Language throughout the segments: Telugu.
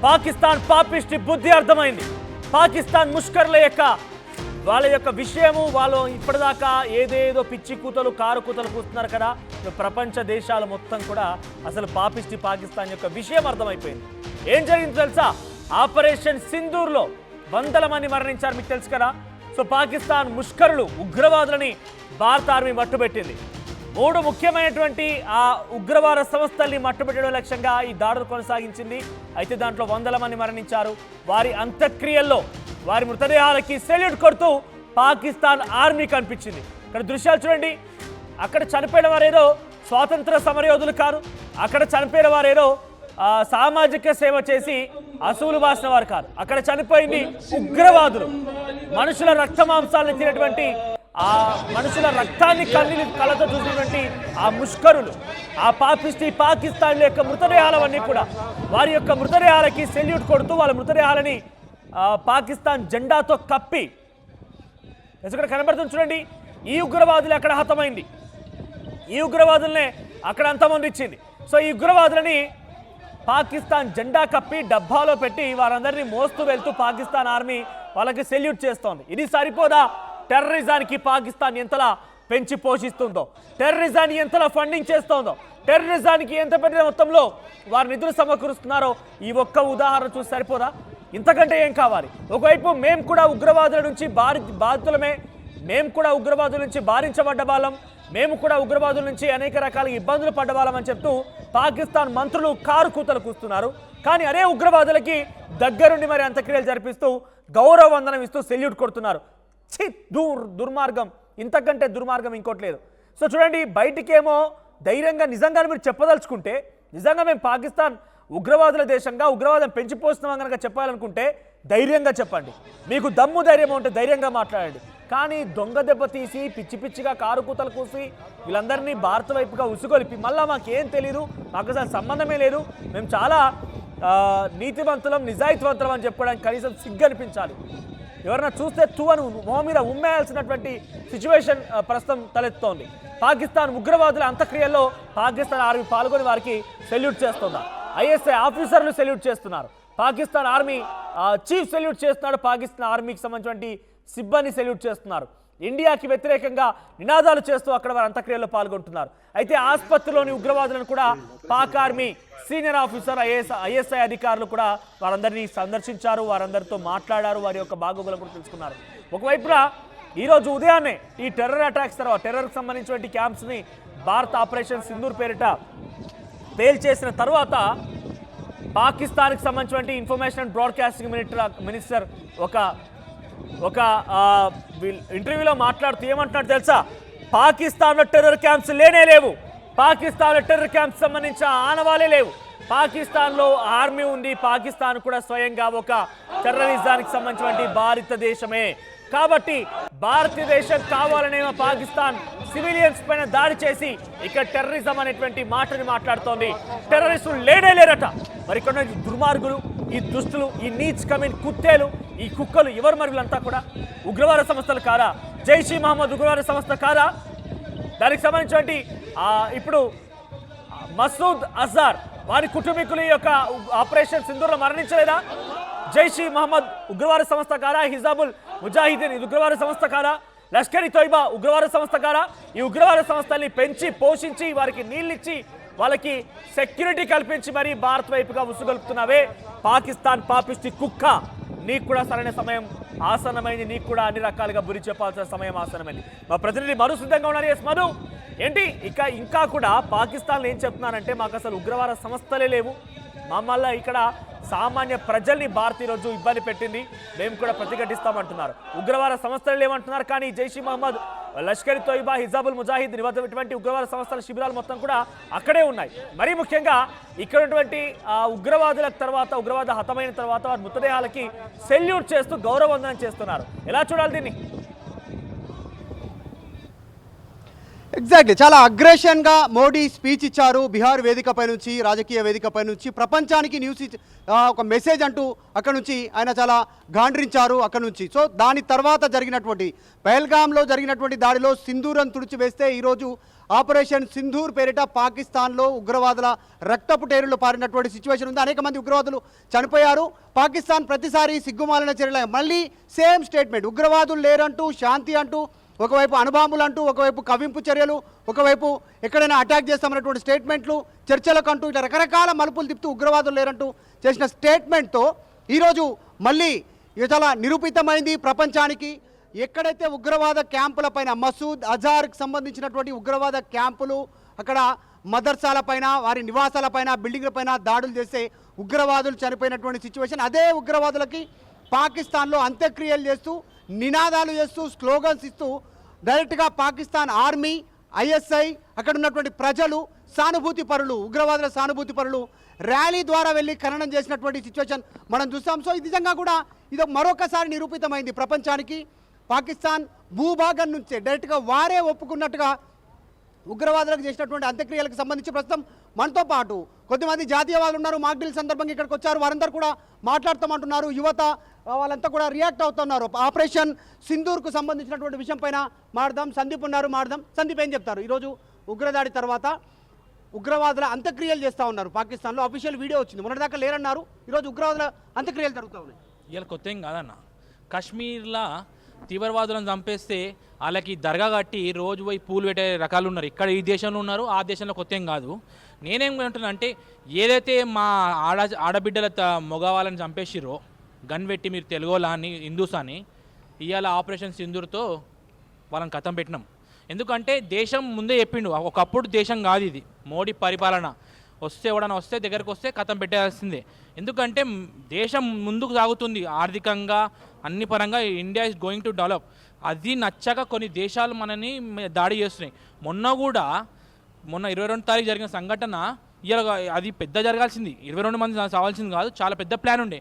పాకిస్తాన్ పాపిష్టి బుద్ధి అర్థమైంది. పాకిస్తాన్ ముష్కర్ల యొక్క వాళ్ళ యొక్క విషయము వాళ్ళు ఇప్పటిదాకా ఏదేదో పిచ్చి కూతలు కారు కూతలు కూస్తున్నారు కదా. ప్రపంచ దేశాలు మొత్తం కూడా అసలు పాపిష్టి పాకిస్తాన్ యొక్క విషయం అర్థమైపోయింది. ఏం జరిగిందో తెలుసా? ఆపరేషన్ సింధూర్లో వందల మంది మరణించారు, మీకు తెలుసు కదా. సో పాకిస్తాన్ ముష్కరులు ఉగ్రవాదులని భారత ఆర్మీ మట్టుబెట్టింది. 3 ముఖ్యమైనటువంటి ఆ ఉగ్రవాద సంస్థల్ని మట్టుబెట్టడం లక్ష్యంగా ఈ దాడులు కొనసాగించింది. అయితే దాంట్లో వందల మంది మరణించారు. వారి అంత్యక్రియల్లో వారి మృతదేహాలకి సెల్యూట్ కొడుతూ పాకిస్తాన్ ఆర్మీ కనిపించింది. ఇక్కడ దృశ్యాలు చూడండి. అక్కడ చనిపోయిన వారేదో స్వాతంత్ర సమరయోధులు కాదు, అక్కడ చనిపోయిన వారేదో సామాజిక సేవ చేసి అసూలు బాసిన వారు కాదు. అక్కడ చనిపోయింది ఉగ్రవాదులు, మనుషుల రక్త మాంసాలను తినేటువంటి ఆ మనుషుల రక్తాన్ని కళ్ళతో చూసినటువంటి ఆ ముష్కరులు, ఆ పాపిష్టి పాకిస్తాన్ యొక్క మృతదేహాలవన్నీ కూడా వారి యొక్క మృతదేహాలకి సెల్యూట్ కొడుతూ వాళ్ళ మృతదేహాలని పాకిస్తాన్ జెండాతో కప్పి ఇక్కడ కనబడుతుంది చూడండి. ఈ ఉగ్రవాదులు అక్కడ హతమైంది, ఈ ఉగ్రవాదులనే అక్కడ అంతమొందించింది. సో ఈ ఉగ్రవాదులని పాకిస్తాన్ జెండా కప్పి డబ్బాలో పెట్టి వారందరినీ మోస్తూ వెళ్తూ పాకిస్తాన్ ఆర్మీ వాళ్ళకి సెల్యూట్ చేస్తోంది. ఇది సరిపోదా? టెర్రరిజానికి పాకిస్తాన్ ఎంతలా పెంచి పోషిస్తుందో, టెర్రరిజాన్ని ఎంతలా ఫండింగ్ చేస్తోందో, టెర్రరిజానికి ఎంత పెద్ద మొత్తంలో వారు నిధులు సమకూరుస్తున్నారో ఈ ఒక్క ఉదాహరణ చూసి సరిపోదా? ఇంతకంటే ఏం కావాలి? ఒకవైపు మేము కూడా ఉగ్రవాదుల నుంచి బాధితులమే, మేము కూడా ఉగ్రవాదుల నుంచి బారించబడ్డ వాళ్ళం, మేము కూడా ఉగ్రవాదుల నుంచి అనేక రకాల ఇబ్బందులు పడ్డవాళ్ళం అని చెప్తూ పాకిస్తాన్ మంత్రులు కారు కూతలు కూస్తున్నారు. కానీ అదే ఉగ్రవాదులకి దగ్గరుండి మరి అంత్యక్రియలు జరిపిస్తూ గౌరవ వందనం ఇస్తూ సెల్యూట్ కొడుతున్నారు. దుర్మార్గం, ఇంతకంటే దుర్మార్గం ఇంకోటి లేదు. సో చూడండి, బయటికేమో ధైర్యంగా నిజంగా మీరు చెప్పదలుచుకుంటే, నిజంగా మేము పాకిస్తాన్ ఉగ్రవాదుల దేశంగా ఉగ్రవాదం పెంచిపోస్తున్నాం కనుక చెప్పాలనుకుంటే ధైర్యంగా చెప్పండి, మీకు దమ్ము ధైర్యం ఉంటే ధైర్యంగా మాట్లాడండి. కానీ దొంగ దెబ్బ తీసి పిచ్చి పిచ్చిగా కారు కూతలు కూసి వీళ్ళందరినీ భారత వైపుగా ఉసుగొలిపి మళ్ళీ మాకేం తెలీదు, మాకు అసలు సంబంధమే లేదు, మేము చాలా నీతివంతులం నిజాయితీవంతులం అని చెప్పుకోవడానికి కనీసం సిగ్గు అనిపించాలి. ఎవరైనా చూస్తే అని మొహం మీద ఉమ్మేయాల్సినటువంటి సిచ్యువేషన్ ప్రస్తుతం తలెత్తుతోంది. పాకిస్తాన్ ఉగ్రవాదుల అంత్యక్రియల్లో పాకిస్తాన్ ఆర్మీ పాల్గొని వారికి సెల్యూట్ చేస్తుందా? ఐఎస్ఐ ఆఫీసర్లు సెల్యూట్ చేస్తున్నారు, పాకిస్తాన్ ఆర్మీ చీఫ్ సెల్యూట్ చేస్తున్నాడు, పాకిస్తాన్ ఆర్మీకి సంబంధించినటువంటి సిబ్బంది సెల్యూట్ చేస్తున్నారు. ఇండియాకి వ్యతిరేకంగా నినాదాలు చేస్తూ అక్కడ వారు అంత్యక్రియల్లో పాల్గొంటున్నారు. అయితే ఆసుపత్రిలోని ఉగ్రవాదులను కూడా Pak army senior officer ISI అధికారులు కూడా వారందరినీ సందర్శించారు, వారందరితో మాట్లాడారు, వారి యొక్క బాగోగులను కూడా తెలుసుకున్నారు. ఒకవైపున ఈరోజు ఉదయాన్నే ఈ టెర్రర్ అటాక్స్ తర్వాత టెర్రర్కి సంబంధించినటువంటి క్యాంప్స్ని భారత ఆపరేషన్ సింధూర్ పేరిట పేల్ చేసిన తర్వాత పాకిస్తాన్కి సంబంధించినటువంటి ఇన్ఫర్మేషన్ అండ్ బ్రాడ్కాస్టింగ్ మినిస్టర్ ఒక ఇంటర్వ్యూలో మాట్లాడుతూ ఏమంటున్నాడు తెలుసా? పాకిస్తాన్లో టెర్రర్ క్యాంప్స్ లేనే లేవు, పాకిస్తాన్లో టెర్రర్ క్యాంప్స్ సంబంధించిన ఆనవాలే లేవు, పాకిస్తాన్లో ఆర్మీ ఉంది, పాకిస్తాన్ కూడా స్వయంగా ఒక టెర్రరిజానికి సంబంధించినటువంటి భారతదేశమే. కాబట్టి భారతదేశం కావాలనేమో పాకిస్తాన్ సివిలియన్స్ పైన దాడి చేసి ఇక్కడ టెర్రరిజం అనేటువంటి మాటని మాట్లాడుతోంది. టెర్రరిస్టులు లేనే లేరట. మరి ఇక్కడ దుర్మార్గులు, ఈ దుస్తులు, ఈ నీచ్ కమీన్ కుత్తేలు, ఈ కుక్కలు ఎవరు? మరి వీళ్ళంతా కూడా ఉగ్రవాద సంస్థలు కాదా? జైషీ మహమ్మద్ ఉగ్రవాద సంస్థ కాదా? దానికి సంబంధించినటువంటి ఇప్పుడు మసూద్ అజార్ వారి కుటుంబీకులు ఈ యొక్క ఆపరేషన్ సింధూర్లో మరణించలేదా? జైషీ మహమ్మద్ ఉగ్రవాద సంస్థ కాదా? హిజాబుల్ ముజాహిదీన్ ఉగ్రవాద సంస్థ కాదా? లష్కర్ తోయిబా ఉగ్రవాద సంస్థ కాదా? ఈ ఉగ్రవాద సంస్థల్ని పెంచి పోషించి వారికి నీళ్ళిచ్చి వాళ్ళకి సెక్యూరిటీ కల్పించి మరి భారత్ వైపుగా ఉసుగొలుపుతున్నావే పాకిస్తాన్ పాపిష్టి కుక్క, నీకు కూడా సరైన సమయం ఆసన్నమైంది, నీకు కూడా అన్ని రకాలుగా బురి చెప్పాల్సిన సమయం ఆసన్నమైంది. మా ప్రతినిధి మధు సిద్ధంగా ఉన్నారు. ఎస్ మధు, ఏంటి ఇంకా కూడా పాకిస్తాన్లో ఏం చెప్తున్నారంటే మాకు అసలు ఉగ్రవాద సంస్థలే లేవు, మమ్మల్ని ఇక్కడ సామాన్య ప్రజల్ని భారత్ ఈరోజు ఇబ్బంది పెట్టింది, మేము కూడా ప్రతిఘటిస్తామంటున్నారు. ఉగ్రవాద సంస్థలు ఏమంటున్నారు, కానీ జైషీ మహమ్మద్, లష్కర్ తోయిబా, హిజాబుల్ ముజాహిద్ ఇటువంటి ఉగ్రవాద సంస్థల శిబిరాలు మొత్తం కూడా అక్కడే ఉన్నాయి. మరీ ముఖ్యంగా ఇక్కడ ఉన్నటువంటి ఉగ్రవాదుల తర్వాత, ఉగ్రవాద హతమైన తర్వాత వారి మృతదేహాలకి సెల్యూట్ చేస్తూ గౌరవవందనం చేస్తున్నారు. ఎలా చూడాలి దీన్ని? ఎగ్జాక్ట్లీ, చాలా అగ్రెషన్గా మోడీ స్పీచ్ ఇచ్చారు బిహార్ వేదికపై నుంచి, రాజకీయ వేదికపై నుంచి ప్రపంచానికి న్యూస్ ఒక మెసేజ్ అంటూ అక్కడ నుంచి ఆయన చాలా గాండ్రించారు అక్కడ నుంచి. సో దాని తర్వాత జరిగినటువంటి పహల్గామ్లో జరిగినటువంటి దాడిలో సింధూరం తుడిచివేస్తే ఈరోజు ఆపరేషన్ సింధూర్ పేరిట పాకిస్తాన్లో ఉగ్రవాదుల రక్తపు టేరులు పారినటువంటి సిచ్యువేషన్ ఉంది. అనేక మంది ఉగ్రవాదులు చనిపోయారు. పాకిస్తాన్ ప్రతిసారి సిగ్గుమాలిన చర్యలు, మళ్ళీ సేమ్ స్టేట్మెంట్, ఉగ్రవాదులు లేరంటూ, శాంతి అంటూ, ఒకవైపు అణుబాంబులు అంటూ, ఒకవైపు కవింపు చర్యలు, ఒకవైపు ఎక్కడైనా అటాక్ చేస్తామన్నటువంటి స్టేట్మెంట్లు, చర్చలకు అంటూ ఇట్లా రకరకాల మలుపులు తిప్పుతూ ఉగ్రవాదులు లేరంటూ చేసిన స్టేట్మెంట్తో ఈరోజు మళ్ళీ ఇది చాలా నిరూపితమైంది ప్రపంచానికి. ఎక్కడైతే ఉగ్రవాద క్యాంపుల పైన, మసూద్ అజార్కి సంబంధించినటువంటి ఉగ్రవాద క్యాంపులు, అక్కడ మదర్సాలపైన, వారి నివాసాలపైన, బిల్డింగ్లపైన దాడులు చేస్తే ఉగ్రవాదులు చనిపోయినటువంటి సిచ్యువేషన్, అదే ఉగ్రవాదులకి పాకిస్తాన్లో అంత్యక్రియలు చేస్తూ, నినాదాలు చేస్తూ, స్లోగన్స్ ఇస్తూ డైరెక్ట్గా పాకిస్తాన్ ఆర్మీ, ఐఎస్ఐ, అక్కడ ఉన్నటువంటి ప్రజలు, సానుభూతి పరులు, ఉగ్రవాదుల సానుభూతి పరులు ర్యాలీ ద్వారా వెళ్ళి ఖననం చేసినటువంటి సిచ్యువేషన్ మనం చూస్తాం. సో ఇది నిజంగా కూడా ఇది మరొకసారి నిరూపితమైంది ప్రపంచానికి. పాకిస్తాన్ భూభాగం నుంచే డైరెక్ట్గా వారే ఒప్పుకున్నట్టుగా ఉగ్రవాదులకు చేసినటువంటి అంత్యక్రియలకు సంబంధించి ప్రస్తుతం మనతో పాటు కొద్దిమంది జాతీయవాదులు ఉన్నారు. మాక్డిల్ సందర్భంగా ఇక్కడికి వచ్చారు. వారందరూ కూడా మాట్లాడతామంటున్నారు. యువత వాళ్ళంతా కూడా రియాక్ట్ అవుతున్నారు. ఆపరేషన్ సింధూర్కు సంబంధించినటువంటి విషయం పైన మాట్లాడదాం. సందీప్ ఉన్నారు, మాట్లాడదాం. సందీప్ ఏం చెప్తారు? ఈరోజు ఉగ్రదాడి తర్వాత ఉగ్రవాదుల అంత్యక్రియలు చేస్తూ ఉన్నారు. పాకిస్తాన్లో అఫీషియల్ వీడియో వచ్చింది. మొన్నటిదాకా లేరన్నారు, ఈరోజు ఉగ్రవాదుల అంత్యక్రియలు జరుగుతూ ఉన్నాయి. ఇలా కొత్త ఏం కాదన్న. కాశ్మీర్లో తీవ్రవాదులను చంపేస్తే వాళ్ళకి దర్గా కట్టి రోజు పోయి పూలు పెట్టే రకాలు ఉన్నారు. ఇక్కడ ఈ దేశంలో ఉన్నారు, ఆ దేశంలో కొత్త ఏం కాదు. నేనేం అంటున్నా అంటే, ఏదైతే మా ఆడబిడ్డల మగవాళ్ళని చంపేసిరో గన్ పెట్టి, మీరు తెలుగోలా అని, హిందూస్ అని, ఇవాళ ఆపరేషన్ సింధూర్తో వాళ్ళని కథం పెట్టినాం. ఎందుకంటే దేశం ముందే చెప్పిండు, ఒకప్పుడు దేశం కాదు ఇది, మోడీ పరిపాలన. వస్తే ఎవడన్నా వస్తే దగ్గరకు వస్తే కథం పెట్టాల్సిందే. ఎందుకంటే దేశం ముందుకు సాగుతుంది ఆర్థికంగా, అన్ని పరంగా. India is going to develop. అది నచ్చక కొన్ని దేశాలు మనని దాడి చేస్తున్నాయి. మొన్న 22 తారీఖు జరిగిన సంఘటన, ఇవాళ అది పెద్ద జరగాల్సింది, 22 మంది చావాల్సింది కాదు, చాలా పెద్ద ప్లాన్ ఉండే.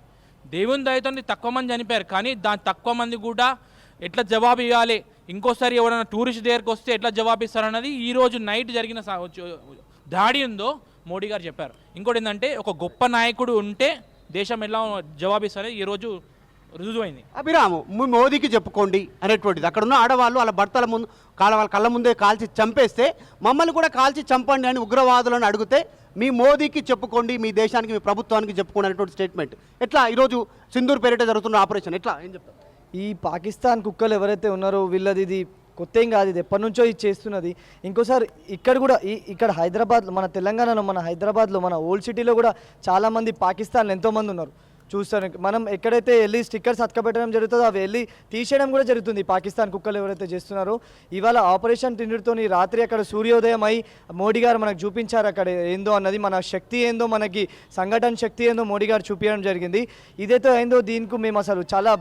దేవుని దయతో తక్కువ మంది చనిపోయారు, కానీ దాని తక్కువ మంది కూడా ఎట్లా జవాబు ఇవ్వాలి, ఇంకోసారి ఎవరైనా టూరిస్ట్ దగ్గరికి వస్తే ఎట్లా జవాబు ఇస్తారన్నది ఈరోజు నైట్ జరిగిన దాడి ఉందో మోడీ గారు చెప్పారు. ఇంకోటి ఏంటంటే, ఒక గొప్ప నాయకుడు ఉంటే దేశం ఎలా జవాబిస్తారని ఈరోజు రుజువైంది. అభిరాము, మోదీకి చెప్పుకోండి అనేటువంటిది. అక్కడ ఉన్న ఆడవాళ్ళు వాళ్ళ భర్తల ముందు వాళ్ళ కళ్ళ ముందే కాల్చి చంపేస్తే మమ్మల్ని కూడా కాల్చి చంపండి అని ఉగ్రవాదులను అడిగితే, మీ మోదీకి చెప్పుకోండి, మీ దేశానికి, మీ ప్రభుత్వానికి చెప్పుకోండి అనేటువంటి స్టేట్మెంట్. ఎట్లా ఈరోజు సింధూర్ పేరిట జరుగుతున్న ఆపరేషన్ ఎట్లా, ఏం చెప్తారు? ఈ పాకిస్తాన్ కుక్కలు ఎవరైతే ఉన్నారో వీళ్ళది ఇది కొత్త ఏం కాదు, ఇది ఎప్పటి నుంచో ఇది చేస్తున్నది. ఇంకోసారి ఇక్కడ కూడా ఇక్కడ హైదరాబాద్లో, మన తెలంగాణలో, మన హైదరాబాద్లో, మన ఓల్డ్ సిటీలో కూడా చాలామంది పాకిస్తాన్లో ఎంతోమంది ఉన్నారు. చూస్తాను, మనం ఎక్కడైతే వెళ్ళి స్టిక్కర్స్ అతకబెట్టడం జరుగుతుందో అవి వెళ్ళి తీసేయడం కూడా జరుగుతుంది. పాకిస్తాన్ కుక్కలు ఎవరైతే చేస్తున్నారో, ఇవాళ ఆపరేషన్ టిండుతో రాత్రి అక్కడ సూర్యోదయం అయి మోడీ గారు మనకు చూపించారు అక్కడ ఏందో అన్నది, మన శక్తి ఏందో, మనకి సంఘటన శక్తి ఏందో మోడీ గారు చూపించడం జరిగింది. ఇదైతే ఏందో దీనికి మేము అసలు చాలా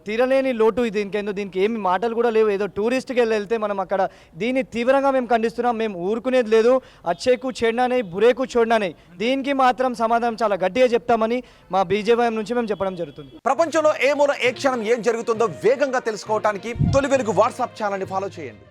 తీరలేని లోటు. దీనికి ఏమి మాటలు కూడా లేవు. ఏదో టూరిస్ట్కి వెళ్తే మనం అక్కడ దీన్ని తీవ్రంగా మేము ఖండిస్తున్నాం. మేము ఊరుకునేది లేదు. అచ్చేకు చెడ్నానే, బురేకు చూడనానే, దీనికి మాత్రం సమాధానం చాలా గట్టిగా చెప్తామని మా బీజేపీ నుంచి మేము చెప్పడం జరుగుతుంది. ప్రపంచంలో ఏ మూల ఏ క్షణం ఏం జరుగుతుందో వేగంగా తెలుసుకోవడానికి తొలి వెలుగు వాట్సాప్ ఛానల్ని ఫాలో చేయండి.